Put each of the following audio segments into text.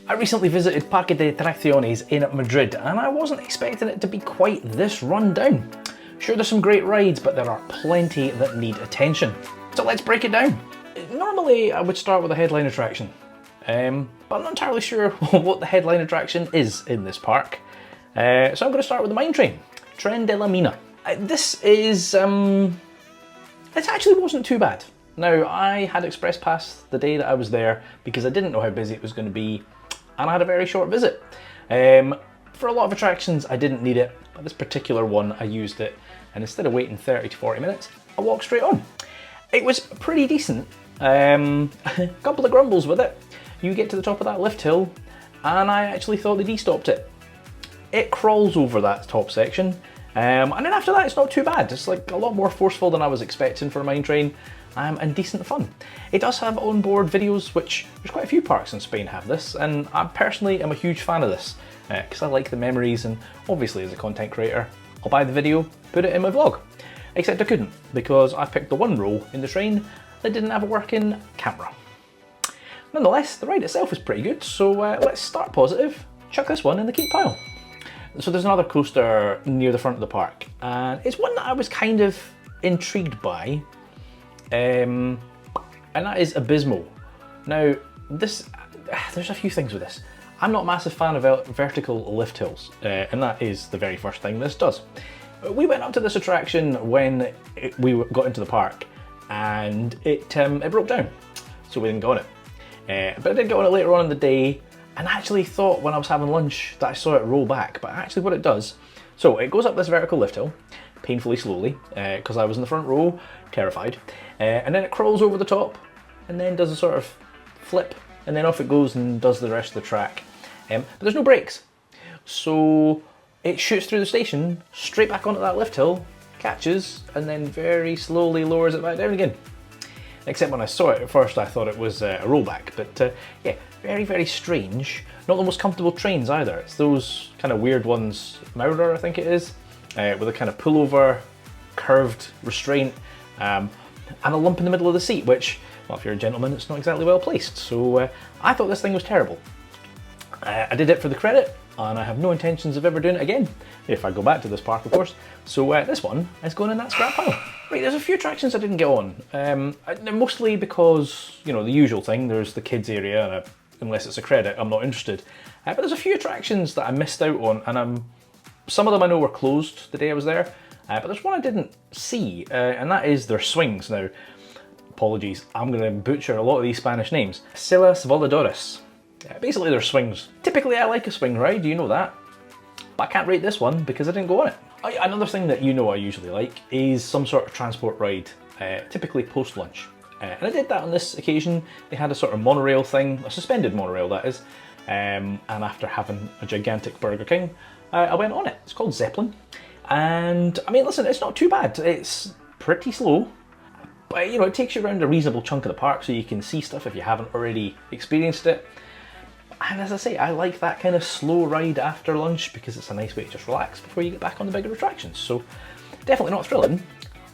I recently visited Parque de Atracciones in Madrid and I wasn't expecting it to be quite this run down. Sure, there's some great rides, but there are plenty that need attention. So let's break it down. Normally I would start with a headline attraction, but I'm not entirely sure what the headline attraction is in this park. So I'm going to start with the mine train, Tren De La Mina. This is, it actually wasn't too bad. Now, I had express pass the day that I was there because I didn't know how busy it was going to be, and I had a very short visit. For a lot of attractions I didn't need it, but this particular one I used it, and instead of waiting 30 to 40 minutes, I walked straight on. It was pretty decent. A couple of grumbles with it. You get to the top of that lift hill, and I actually thought they de-stopped it. It crawls over that top section, and then after that it's not too bad. It's like a lot more forceful than I was expecting for a mine train, and decent fun. It does have onboard videos, which there's quite a few parks in Spain have this, and I personally am a huge fan of this, because I like the memories, and obviously as a content creator, I'll buy the video, put it in my vlog. Except I couldn't, because I picked the one row in the train that didn't have a working camera. Nonetheless, the ride itself was pretty good, so let's start positive, chuck this one in the keep pile. So there's another coaster near the front of the park, and it's one that I was kind of intrigued by, and that is Abismo. Now, there's a few things with this. I'm not a massive fan of vertical lift hills, and that is the very first thing this does. We went up to this attraction when we got into the park, and it broke down, so we didn't go on it. But I did go on it later on in the day, and I actually thought when I was having lunch that I saw it roll back, but actually what it does, so it goes up this vertical lift hill, painfully slowly, because I was in the front row, terrified, and then it crawls over the top, and then does a sort of flip, and then off it goes and does the rest of the track. But there's no brakes, so it shoots through the station, straight back onto that lift hill, catches, and then very slowly lowers it back down again. Except when I saw it at first I thought it was a rollback, but yeah, very, very strange. Not the most comfortable trains either. It's those kind of weird ones, Maurer I think it is, with a kind of pullover, curved restraint, and a lump in the middle of the seat, which, well, if you're a gentleman, it's not exactly well placed. So I thought this thing was terrible. I did it for the credit, and I have no intentions of ever doing it again, if I go back to this park, of course. So this one is going in that scrap pile. Right, there's a few attractions I didn't get on, mostly because, you know, the usual thing, there's the kids area, and unless it's a credit, I'm not interested. But there's a few attractions that I missed out on, and some of them I know were closed the day I was there, but there's one I didn't see, and that is their swings. Now, apologies, I'm going to butcher a lot of these Spanish names. Sillas voladores. Basically they're swings. Typically I like a swing ride, you know that, but I can't rate this one because I didn't go on it. Another thing that you know I usually like is some sort of transport ride, typically post-lunch. And I did that on this occasion. They had a sort of monorail thing, a suspended monorail that is, and after having a gigantic Burger King, I went on it. It's called Zeppelin, and I mean, listen, it's not too bad. It's pretty slow, but you know, it takes you around a reasonable chunk of the park so you can see stuff if you haven't already experienced it. And as I say, I like that kind of slow ride after lunch because it's a nice way to just relax before you get back on the bigger attractions. So definitely not thrilling,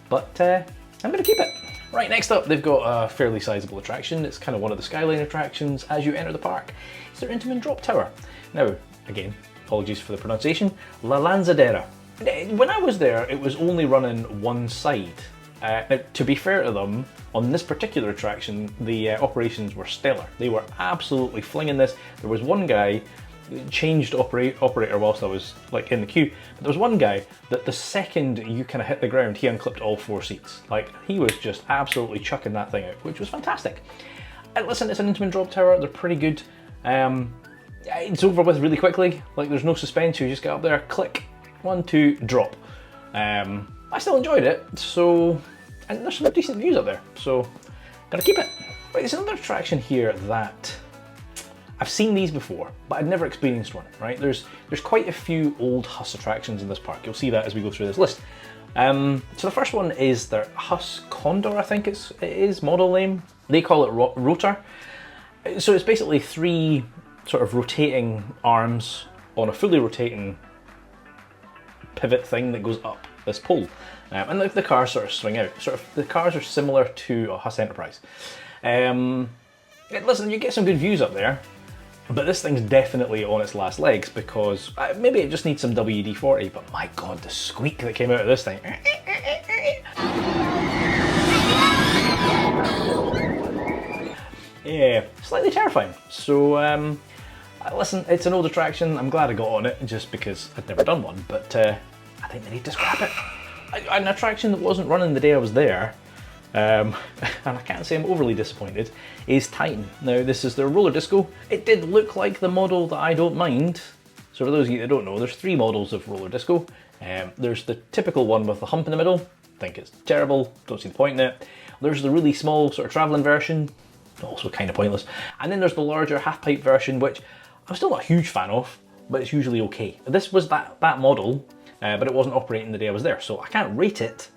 but I'm going to keep it. Right, next up they've got a fairly sizable attraction. It's kind of one of the skyline attractions as you enter the park. It's their Intamin drop tower. Now, again, apologies for the pronunciation, La Lanzadera. When I was there, it was only running one side. Now, to be fair to them, on this particular attraction, the operations were stellar. They were absolutely flinging this. There was one guy, changed operator whilst I was like in the queue, but there was one guy that the second you kind of hit the ground, he unclipped all 4 seats. Like, he was just absolutely chucking that thing out, which was fantastic. And listen, it's an Intamin drop tower, they're pretty good. It's over with really quickly, like there's no suspense, you just get up there, click, 1, 2, drop. I still enjoyed it, so, and there's some decent views up there, so gonna keep it. Right, there's another attraction here that I've seen these before, but I'd never experienced one, right? There's quite a few old HUSS attractions in this park. You'll see that as we go through this list. So the first one is their HUSS Condor, I think it is model name. They call it Rotor. So it's basically 3 sort of rotating arms on a fully rotating pivot thing that goes up this pole. And the cars sort of swing out. The cars are similar to a HUSS Enterprise. Listen, you get some good views up there, But this thing's definitely on its last legs because maybe it just needs some WD-40, but my God, the squeak that came out of this thing. Yeah, slightly terrifying. So, listen, it's an old attraction. I'm glad I got on it just because I'd never done one, but I think they need to scrap it. An attraction that wasn't running the day I was there, and I can't say I'm overly disappointed, is Titon. Now, this is their roller disco. It did look like the model that I don't mind. So for those of you that don't know, there's 3 models of roller disco. There's the typical one with the hump in the middle. Think it's terrible, don't see the point in it. There's the really small sort of traveling version, also kind of pointless. And then there's the larger half pipe version, which I'm still not a huge fan of, but it's usually okay. This was that model, but it wasn't operating the day I was there, so I can't rate it.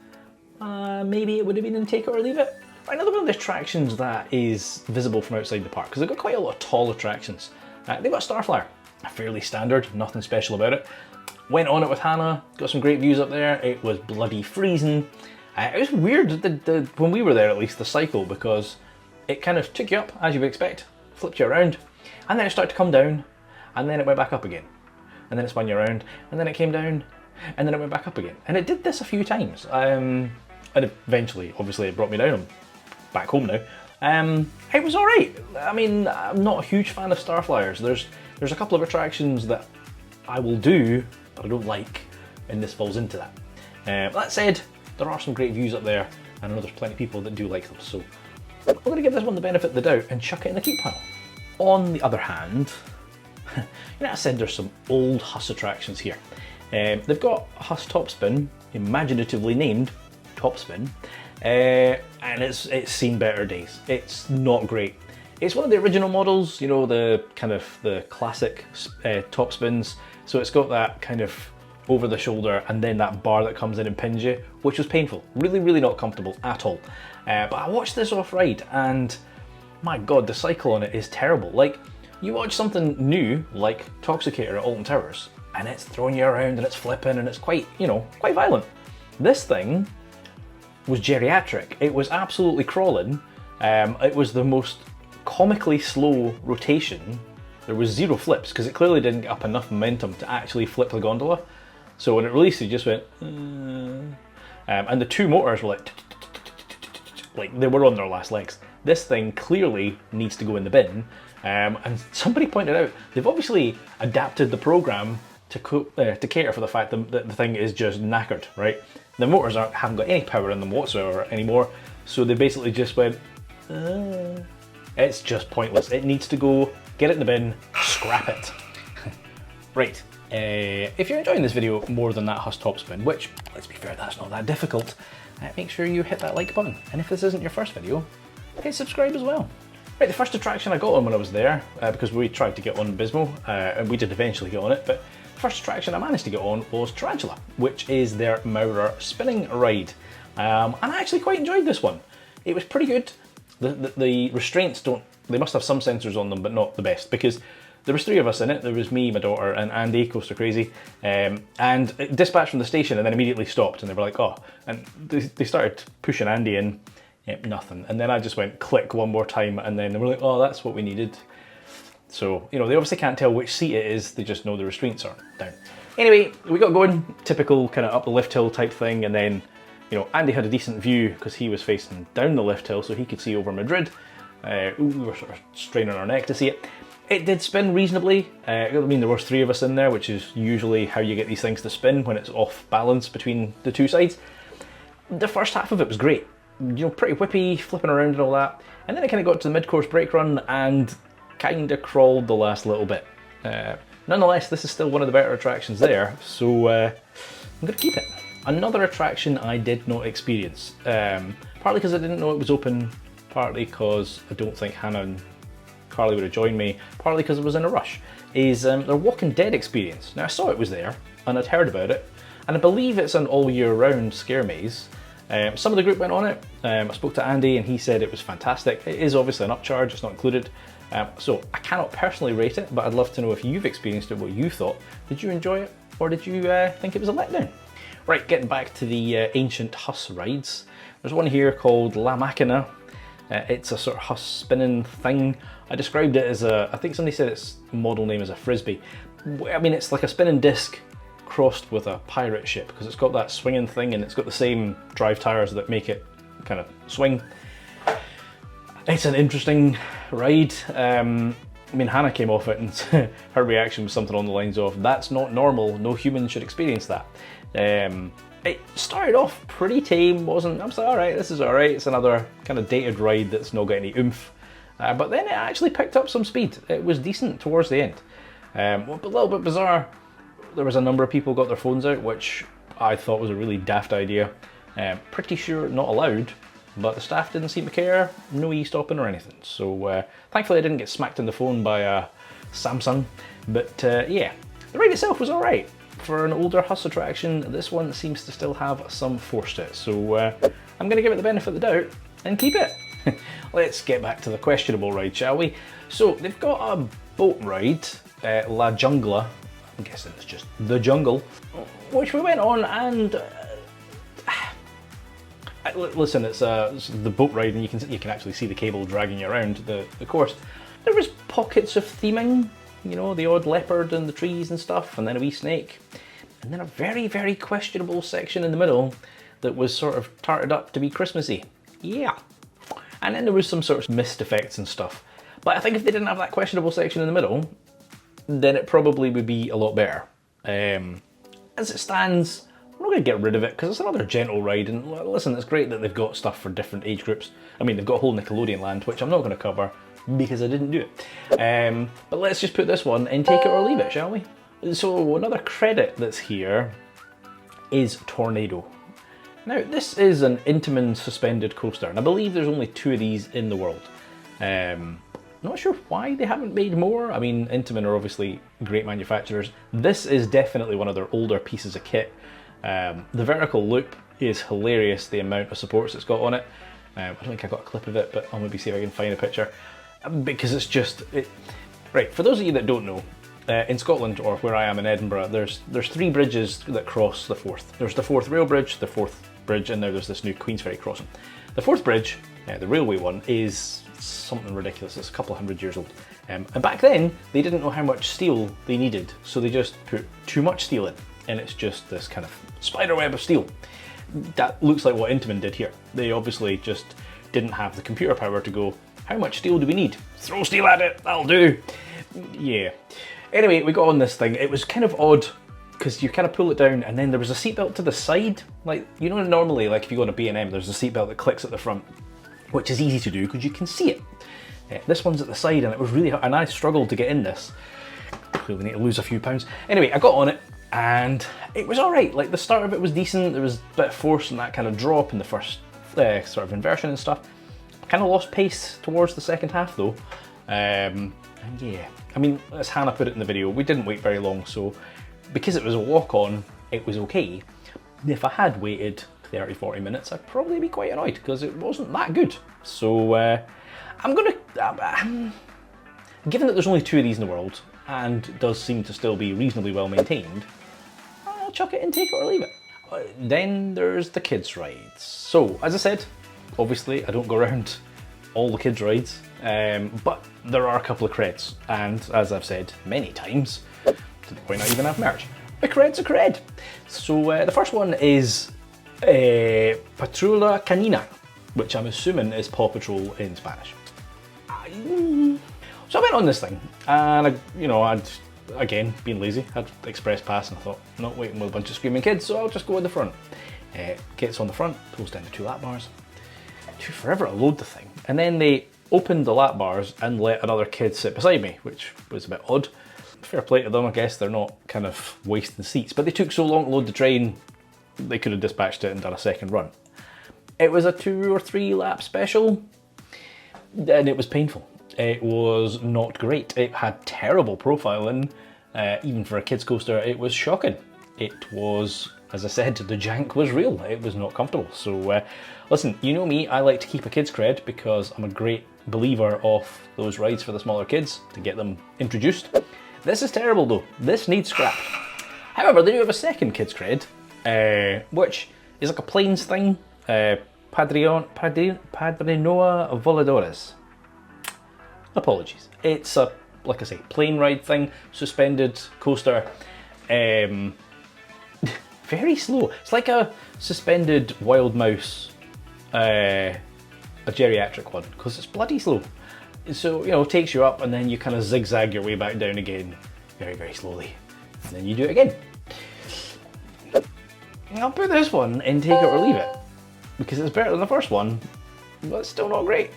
Maybe it would have been in take it or leave it. Another one of the attractions that is visible from outside the park, because they've got quite a lot of tall attractions. They've got a Starflyer, fairly standard, nothing special about it. Went on it with Hannah, got some great views up there. It was bloody freezing. It was weird, when we were there at least, the cycle, because it kind of took you up, as you would expect, flipped you around, and then it started to come down, and then it went back up again. And then it spun you around, and then it came down, and then it went back up again. And it did this a few times. And eventually, obviously, it brought me down. I'm back home now. It was all right. I mean, I'm not a huge fan of Starflyers. There's a couple of attractions that I will do, but I don't like, and this falls into that. That said, there are some great views up there, and I know there's plenty of people that do like them, so we're going to give this one the benefit of the doubt and chuck it in the keep pile. On the other hand, you know, I said there's some old HUSS attractions here. They've got a HUSS Topspin, imaginatively named Topspin, and it's seen better days. It's not great. It's one of the original models, you know, the kind of the classic Topspins. So it's got that kind of over the shoulder and then that bar that comes in and pins you, which was painful. Really, really not comfortable at all. But I watched this off-ride and my God, the cycle on it is terrible. Like, you watch something new, like Toxicator at Alton Towers, and it's throwing you around and it's flipping and it's quite, you know, quite violent. This thing was geriatric. It was absolutely crawling. It was the most comically slow rotation. There was 0 flips because it clearly didn't get up enough momentum to actually flip the gondola. So when it released, it just went, and the 2 motors were like they were on their last legs. This thing clearly needs to go in the bin. And somebody pointed out, they've obviously adapted the program to cater for the fact that the thing is just knackered, right? The motors haven't got any power in them whatsoever anymore. So they basically just went, it's just pointless. It needs to go, get it in the bin, scrap it. Right, if you're enjoying this video more than that HUSS Topspin, which, let's be fair, that's not that difficult, make sure you hit that like button. And if this isn't your first video, hit subscribe as well. Right, the first attraction I got on when I was there, because we tried to get on Abismo, and we did eventually get on it, but the first attraction I managed to get on was Tarántula, which is their Maurer spinning ride. And I actually quite enjoyed this one. It was pretty good. The restraints they must have some sensors on them, but not the best, because there was 3 of us in it. There was me, my daughter, and Andy, Coaster Crazy, and it dispatched from the station and then immediately stopped, and they were like, oh, and they started pushing Andy in. Yep, nothing. And then I just went click one more time, and then they were like, oh, that's what we needed. So, you know, they obviously can't tell which seat it is, they just know the restraints are down. Anyway, we got going, typical kind of up the lift hill type thing, and then, you know, Andy had a decent view because he was facing down the lift hill so he could see over Madrid. We were sort of straining our neck to see it. It did spin reasonably. I mean, there was 3 of us in there, which is usually how you get these things to spin when it's off balance between the 2 sides. The first half of it was great. You know, pretty whippy, flipping around and all that. And then it kind of got to the mid-course brake run and kind of crawled the last little bit. Nonetheless, this is still one of the better attractions there, so I'm going to keep it. Another attraction I did not experience, partly because I didn't know it was open, partly because I don't think Hannah and Carly would have joined me, partly because I was in a rush, is their Walking Dead experience. Now, I saw it was there, and I'd heard about it, and I believe it's an all-year-round scare maze. Some of the group went on it. I spoke to Andy and he said it was fantastic. It is obviously an upcharge, it's not included. So I cannot personally rate it, but I'd love to know if you've experienced it, what you thought. Did you enjoy it, or did you think it was a letdown? Right, getting back to the ancient HUSS rides. There's one here called La Máquina. It's a sort of HUSS spinning thing. I described it as a, I think somebody said its model name is a frisbee. I mean, it's like a spinning disc crossed with a pirate ship, because it's got that swinging thing and it's got the same drive tires that make it kind of swing. It's an interesting ride. I mean, Hannah came off it and her reaction was something on the lines of, "That's not normal, no human should experience that." It started off pretty tame, wasn't, I was like, alright, this is alright, it's another kind of dated ride that's not got any oomph. But then it actually picked up some speed. It was decent towards the end. A little bit bizarre, there was a number of people got their phones out, which I thought was a really daft idea. Pretty sure not allowed, but the staff didn't seem to care, no e-stopping or anything. So thankfully I didn't get smacked in the phone by a Samsung, but yeah, the ride itself was alright. For an older HUSS attraction, this one seems to still have some force to it, so I'm going to give it the benefit of the doubt and keep it. Let's get back to the questionable ride, shall we? So they've got a boat ride, La Jungla, I'm guessing it's just the jungle, which we went on, and listen, it's the boat ride, and you can actually see the cable dragging you around the course. There was pockets of theming, you know, the odd leopard in the trees and stuff, and then a wee snake, and then a very, very questionable section in the middle that was sort of tarted up to be Christmassy. Yeah. And then there was some sort of mist effects and stuff. But I think if they didn't have that questionable section in the middle, then it probably would be a lot better. As it stands, I'm not going to get rid of it because it's another gentle ride, and listen, it's great that they've got stuff for different age groups. I mean, they've got a whole Nickelodeon land, which I'm not going to cover because I didn't do it. But let's just put this one and take it or leave it, shall we? So another credit that's here is Tornado. Now, this is an Intamin suspended coaster, and I believe there's only 2 of these in the world. Not sure why they haven't made more. I mean, Intamin are obviously great manufacturers. This is definitely one of their older pieces of kit. The vertical loop is hilarious, the amount of supports it's got on it. I don't think I got a clip of it, but I'll maybe see if I can find a picture. Because it's just... Right, for those of you that don't know, in Scotland, or where I am in Edinburgh, there's 3 bridges that cross the Forth. There's the Forth Rail Bridge, the Forth Bridge, and now there's this new Queensferry crossing. The Forth Bridge, the railway one, is something ridiculous. It's a couple of 100 years old. And back then, they didn't know how much steel they needed, so they just put too much steel in, and it's just this kind of spiderweb of steel. That looks like what Intamin did here. They obviously just didn't have the computer power to go, how much steel do we need? Throw steel at it, that'll do. Yeah. Anyway, we got on this thing. It was kind of odd, because you kind of pull it down, and then there was a seatbelt to the side. Like, you know, normally, like if you go on a B&M, there's a seatbelt that clicks at the front, which is easy to do because you can see it. This one's at the side, and it was really hard, and I struggled to get in this. Clearly need to lose a few pounds. Anyway, I got on it, and it was alright. Like, the start of it was decent. There was a bit of force and that kind of drop in the first sort of inversion and stuff. Kind of lost pace towards the second half though. And yeah, I mean, as Hannah put it in the video, we didn't wait very long, so because it was a walk-on, it was okay. If I had waited 30-40 minutes, I'd probably be quite annoyed because it wasn't that good. So I'm gonna, given that there's only 2 of these in the world, and it does seem to still be reasonably well maintained, I'll chuck it and take it or leave it. Then there's the kids' rides. So, as I said, obviously I don't go around all the kids' rides, but there are a couple of creds, and as I've said many times, to the point I even have merch, a cred's a cred. So the first one is Patrulla Canina, which I'm assuming is Paw Patrol in Spanish. So I went on this thing, and I'd again, being lazy, had express pass, and I thought, not waiting with a bunch of screaming kids, so I'll just go in the front. Gets on the front, pulls down the 2 lap bars. It took forever to load the thing, and then they opened the lap bars and let another kid sit beside me, which was a bit odd. Fair play to them, I guess, they're not kind of wasting seats, but they took so long to load the train, they could have dispatched it and done a second run. It was a 2 or 3 lap special, and it was painful. It was not great. It had terrible profiling, even for a kids coaster. It was shocking. It was, as I said, the jank was real. It was not comfortable. So listen, you know me, I like to keep a kids cred because I'm a great believer of those rides for the smaller kids to get them introduced. This is terrible though. This needs scrapped. However, they do have a second kids cred, which is like a planes thing. Padrinoa voladores. Apologies. It's a, like I say, plane ride thing, suspended coaster. Very slow. It's like a suspended wild mouse, a geriatric one, because it's bloody slow. So, you know, it takes you up and then you kind of zigzag your way back down again, very, very slowly. And then you do it again. I'll put this one in take it or leave it, because it's better than the first one, but it's still not great.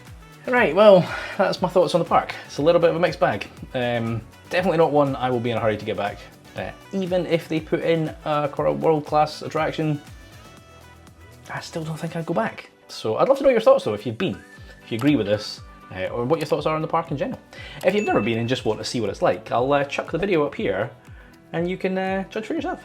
Right, well, that's my thoughts on the park. It's a little bit of a mixed bag. Definitely not one I will be in a hurry to get back. Even if they put in a world-class attraction, I still don't think I'd go back. So I'd love to know your thoughts though, if you've been, if you agree with this, or what your thoughts are on the park in general. If you've never been and just want to see what it's like, I'll chuck the video up here and you can judge for yourself.